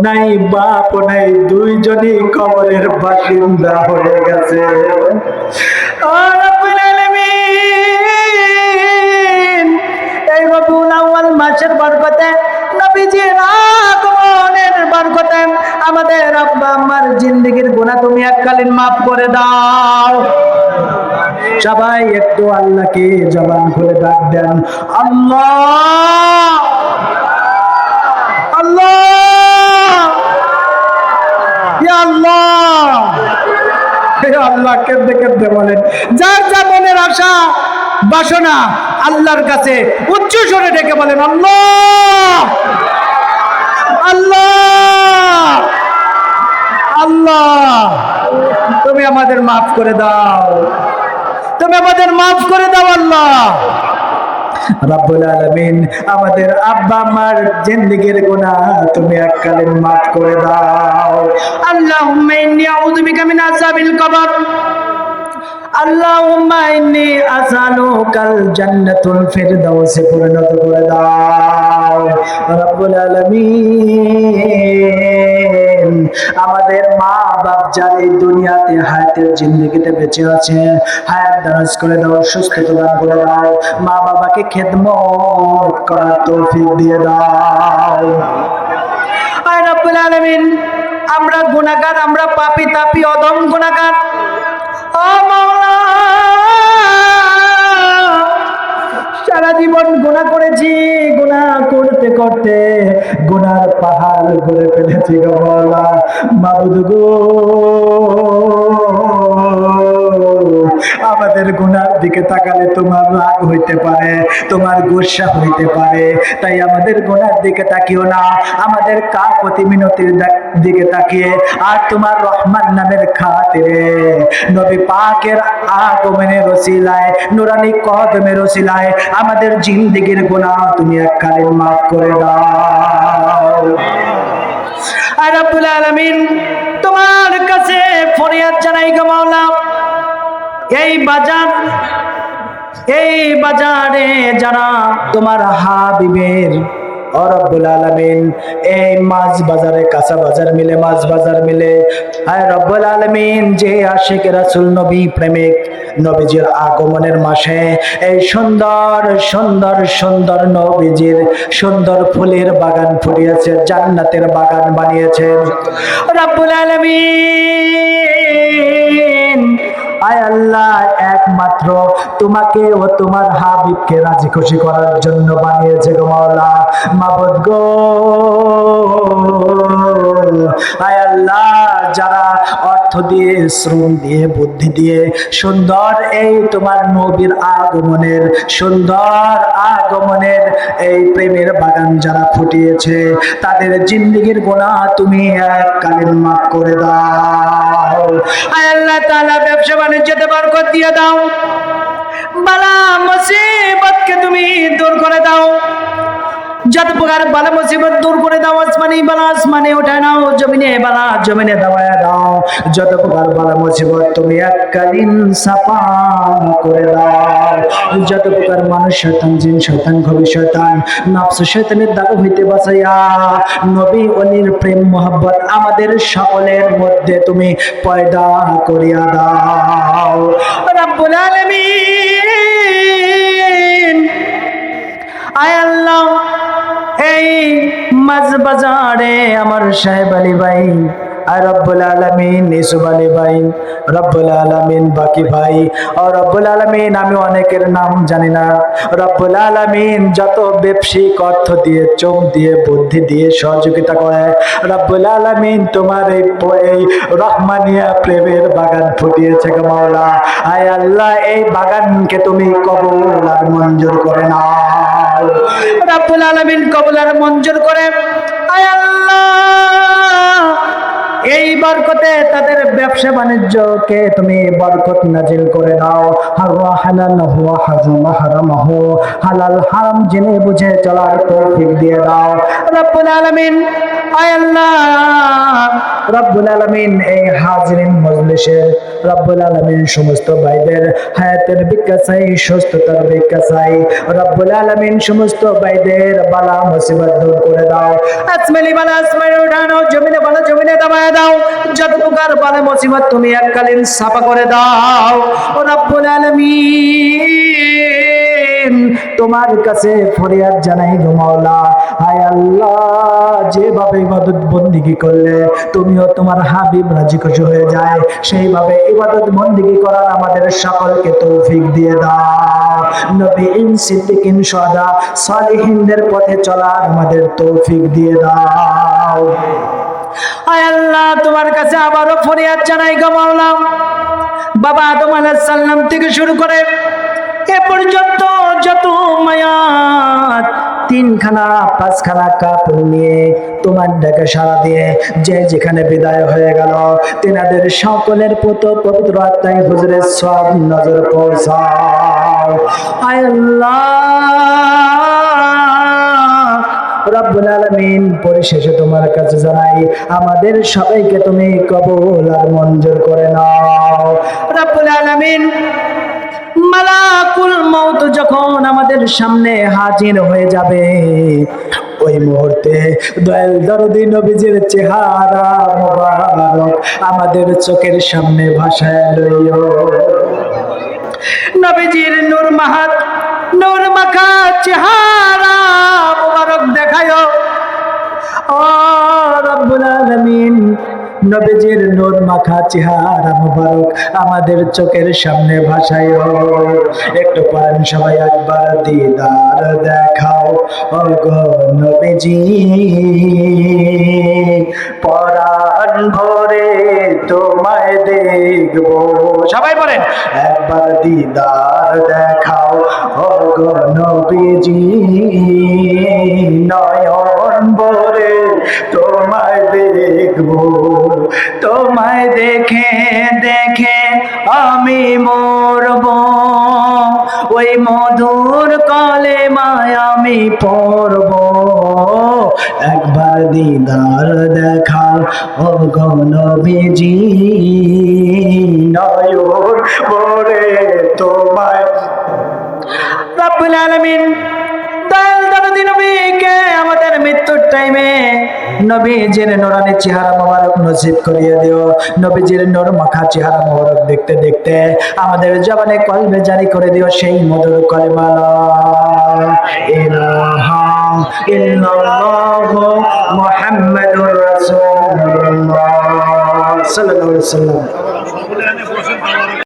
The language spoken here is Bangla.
নাই, বাপ নাই, দুইজনই কবরের বাসিন্দা হয়ে গেছে। এই রবিউল আউয়াল মাসের বরকতে, নবীজির আগমনের বরকতে আমাদের আব্বা আম্মার জিন্দেগির গুনাহ তুমি এককালীন মাফ করে দাও। সবাই একটু আল্লাহকে জবান খুলে ডাক দেন, আল্লাহ আল্লাহ ইয়া আল্লাহ। আল্লাহ কেঁদে কেঁদে বলেন, যার যা মনের আশা বাসনা আল্লাহর কাছে উচ্চ স্বরে ডেকে বলেন, আল্লাহ আল্লাহ আল্লাহ, তুমি আমাদের মাফ করে দাও, তুমি আমাদের মাফ করে দাও আল্লাহ। রব্বুল আলামিন আমাদের আব্বা আম্মার জিন্দেগির গুনাহ তুমি এককালীন মাফ করে দাও। আল্লাহুম্মা ইন্নী আউযু বিকা মিন আযাবিল কবর, আল্লাহুম্মা ইন্নী আসআলুকাল জান্নাতুল ফিরদাউসে পরিণত করে দাও। রব্বুল আলামিন আমাদের মা বাপ যারা এই দুনিয়াতে হায়াতের জিন্দেগিতে বেঁচে আছে, হায়াত দারাজ করে দাও, সুস্থতা দান করে দাও, মা বাবাকে খেদমত করার তৌফিক দিয়ে দাও। আয় রব্বুল আলামিন আমরা গুনাহগার, আমরা পাপী তাপী অধম গুনাহগার। ও মাওলা, সারা জীবন গুনাহ করেছি, গুনাহ করতে করতে গুনার পাহাড় গড়ে ফেলেছি গো মাওলা। মাবুদ গো, আমাদের গুনার দিকে তাকালে তোমার রাগ হইতে পারে, তোমার গুসা হইতে পারে, তাই আমাদের গুনার দিকে তাকিও না, আমাদের কাকুতি মিনতির দিকে তাকিয়ে আর তোমার রহমান নামের খাতিরে নবী পাকের আগমনের ওসিলায়, নুরানি কদমের ওসিলায় আমাদের জিন্দেগির গুনাহ তুমি এককালীন মাফ করে দাও। আর রব্বুল আলামিন তোমার কাছে ফরিয়াদ জানাই গো মাওলা, এই বাজারে যারা তোমার হাবিবের ও রব্বুল আলামিন এই মাছ বাজারে, কাঁচা বাজার মিলে, মাছ বাজার মিলে, আয় রব্বুল আলামিন যে আশিক রাসূল নবী প্রেমিক নবীজির আগমনের মাসে এই সুন্দর সুন্দর সুন্দর নবীজির সুন্দর ফুলের বাগান ফুটিয়েছে, জান্নাতের বাগান বানিয়েছেন রব্বুল আলামিন। আয় আল্লাহ, একমাত্র তোমাকে ও তোমার হাবিবকে রাজি খুশি করার জন্য বানিয়েছে গো মাওলা। মাবুদ গো, আয় আল্লাহ যারা অর্থ দিয়ে, শ্রম দিয়ে, বুদ্ধি দিয়ে সুন্দর এই তোমার নবীর আগমনের, সুন্দর আগমনের এই প্রেমের বাগান যারা ফুটিয়েছে, তাদের জিন্দেগির গুনাহ তুমি এককালীন মাফ করে দাও। আয় আল্লাহ তাআলা ব্যবসা বাণিজ্যতে বরকত দিয়ে দাও, বালা মুসিবতকে তুমি দূর করে দাও, যত প্রকার বালা মুসিবত দূর করে দাও, আসমানি বালা আসমানে উঠায় নাও, জমিনে বালা জমিনে দাবায় দাও, যত প্রকার বালা মুসিবত তুমি এককালীন সাফা করে দাও, যত প্রকার মানুষ শয়তান, জিন শয়তান, ঘবি শয়তান, নফস শয়তানের দাগ হইতে বাঁচাইয়া নবী ওলির প্রেম মোহাব্বত আমাদের সকলের মধ্যে তুমি পয়দা করিয়া দাও রব্বুল আলামিন। আয় আল্লাহ, এই মাছ বাজারে আমার সাহেব আলী ভাই, আর রব্বুল আলামিন ইসুফ আলী ভাই, রব্বুল আলামিন বাকি ভাই, আর রব্বুল আলামিন আমি অনেকের নাম জানি না, রব্বুল আলামিন যত ব্যবসায়িক অর্থ দিয়ে, চোখ দিয়ে, বুদ্ধি দিয়ে সহযোগিতা করে রব্বুল আলামিন তোমার এই রহমানিয়া প্রেমের বাগান ফুটিয়েছে গো মাওলা। আয় আল্লাহ, এই বাগানকে তুমি কবুল আর মঞ্জুর করে নাও রব্বুল আলামিন, কবুল আর মঞ্জুর করে। আয় আল্লাহ, এই বরকতে তাদের ব্যবসা বাণিজ্যকে তুমি বরকত নাজিল করে দাও, হালাল হারাম হালাল হারাম জেনে বুঝে চলার তৌফিক দিয়ে দাও রব্বুল আলামিন। আয় আল্লাহ রব্বুল আলামিন, এই হাজিরিন মজলিসে রব্বুল আলামিন সমস্ত ভাইদের হায়াতের ভিক্ষা চাই, সুস্থতার ভিক্ষা চাই রব্বুল আলামিন, সমস্ত ভাইদের বালা মুসিবত দূর করে দাও, আসমানি বালা আসমানে উঠানো, মুসিবত তুমি এককালীন সাফা করে দাও ও রব্বুল আলামিন। তোমার কাছে ফরিয়াদ জানাই গো মাওলা, হায় আল্লাহ, যেভাবে ইবাদত বন্দিগি করলে তুমিও তোমার হাবিব রাজি খুশি হয়ে যায়, সেইভাবে ইবাদত বন্দিগি করার আমাদের সকলকে তৌফিক দিয়ে দাও। নবীন, সিদ্দিকিন, শুহাদা, সালিহিনদের পথে চলার আমাদের তৌফিক দিয়ে দাও। আয় আল্লাহ, তোমার কাছে আবারও ফরিয়াদ জানাই গো মাওলা, বাবা আদম আলাইহিস সালাম থেকে শুরু করে এ পর্যন্ত যত মায়াত তিনখানা পাঁচখানা কাপড় নিয়ে তোমার ডাকে সাড়া দিয়ে যে যেখানে বিদায় হয়ে গেল, তেনাদের সকলের পবিত্র আত্মায় হুজুরের সব নজর পৌঁছাও। আয় আল্লাহ রব্বুল আলামিন, পরিশেষে তোমার কাছে জানাই আমাদের সবাইকে তুমি কবুল আর মঞ্জুর করে নাও। রব্বুল আলামিন, মালাকুল মউত যখন আমাদের সামনে হাজির হয়ে যাবে, ওই মুহূর্তে দয়াল দরদি নবীজির চেহারা মোবারক আমাদের চোখের সামনে ভাসায় লইও। নবীজির নূর মাহাত নূর মাখা চেহারা মোবারক দেখায়ো ও রব্বুল আলামিন। নবীজির নূর মাখা চেহারা মোবারক আমাদের চোখের সামনে ভাসায়ো। একটু পরেন সবাই, একবার দিদার দেখাও ও গো নবীজি, পরাণ ভরে তোমায় দেখবো। সবাই বলেন, একবার দিদার দেখাও ও গো নবীজি, নয়ন ভরে তোমায় দেখবো। তোমায় দেখে দেখে আমি মরব, ওই মধুর কলেমায় আমি পড়ব। একবার দিদার দেখাও ও গো নবীজি, নয়ন ভরে তোমায়। রব্বুল আলামিন দয়াল দরদি নবীকে আমাদের মৃত্যুর টাইমে নবীজির নূরানি চেহারা মোবারক নসিব করিয়ে দিও। নবীজির নূর মাখা চেহারা মোবারক দেখতে দেখতে আমাদের জবানে কলবে জারি করে দিও সেই মধুর কলেমা, লা ইলাহা ইল্লাল্লাহু মুহাম্মাদুর রাসূলুল্লাহ সাল্লাল্লাহু আলাইহি ওয়াসাল্লাম।